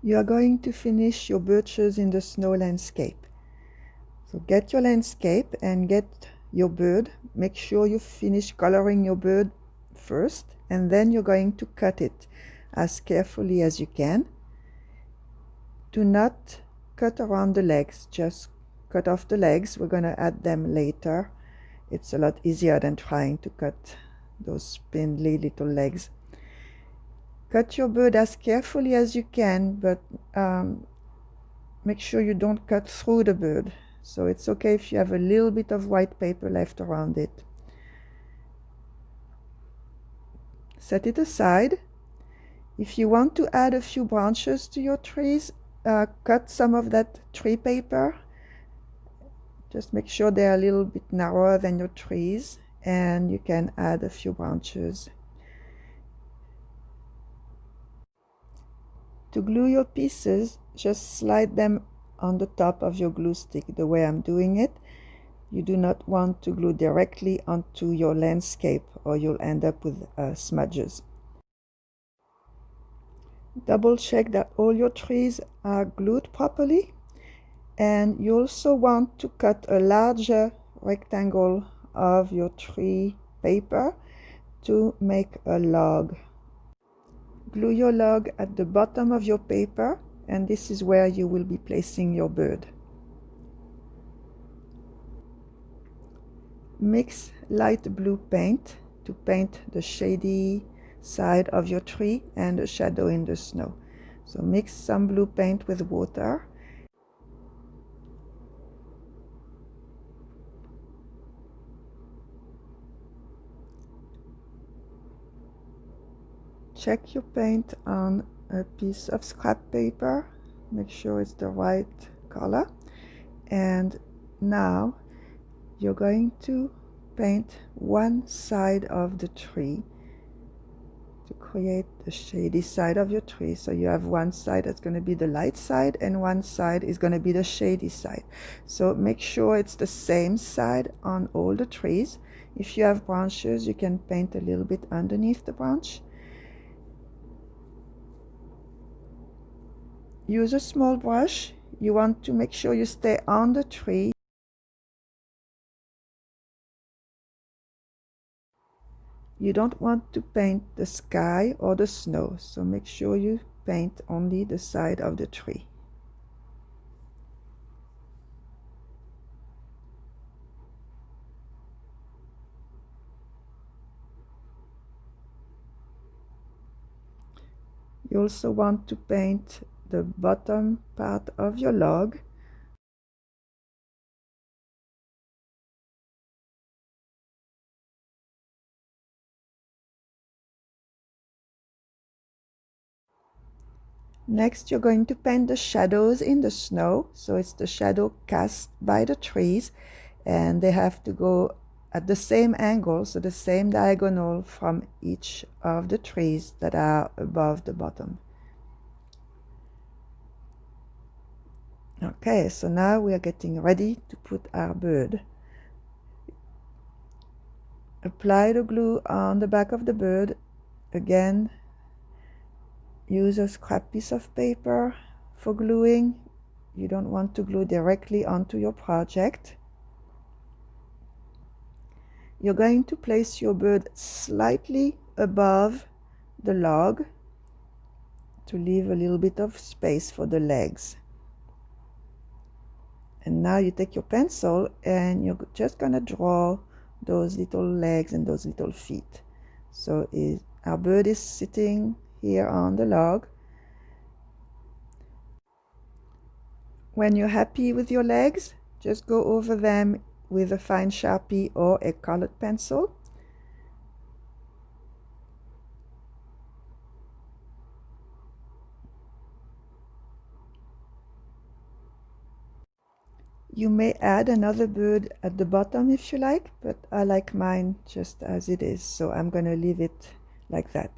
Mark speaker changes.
Speaker 1: You are going to finish your birches in the snow landscape. So get your landscape and get your bird. Make sure you finish coloring your bird first, and then you're going to cut it as carefully as you can. Do not cut around the legs, just cut off the legs. We're going to add them later. It's a lot easier than trying to cut those spindly little legs. Cut your bird as carefully as you can, but make sure you don't cut through the bird. So it's okay if you have a little bit of white paper left around it. Set it aside. If you want to add a few branches to your trees, cut some of that tree paper. Just make sure they're a little bit narrower than your trees, and you can add a few branches. To glue your pieces, just slide them on the top of your glue stick the way I'm doing it. You do not want to glue directly onto your landscape or you'll end up with smudges. Double check that all your trees are glued properly, and you also want to cut a larger rectangle of your tree paper to make a log. Glue your log at the bottom of your paper, and this is where you will be placing your bird. Mix light blue paint to paint the shady side of your tree and the shadow in the snow. So mix some blue paint with water. Check your paint on a piece of scrap paper. Make sure it's the right color. And now you're going to paint one side of the tree to create the shady side of your tree. So you have one side that's going to be the light side and one side is going to be the shady side. So make sure it's the same side on all the trees. If you have branches, you can paint a little bit underneath the branch. Use a small brush. You want to make sure you stay on the tree. You don't want to paint the sky or the snow, so make sure you paint only the side of the tree. You also want to paint the bottom part of your log. Next, you're going to paint the shadows in the snow. So it's the shadow cast by the trees, and they have to go at the same angle, so the same diagonal from each of the trees that are above the bottom. Okay, so now we are getting ready to put our bird. Apply the glue on the back of the bird. Again, use a scrap piece of paper for gluing. You don't want to glue directly onto your project. You're going to place your bird slightly above the log to leave a little bit of space for the legs. And now you take your pencil and you're just going to draw those little legs and those little feet. So our bird is sitting here on the log. When you're happy with your legs, just go over them with a fine Sharpie or a colored pencil. You may add another bird at the bottom if you like, but I like mine just as it is, so I'm going to leave it like that.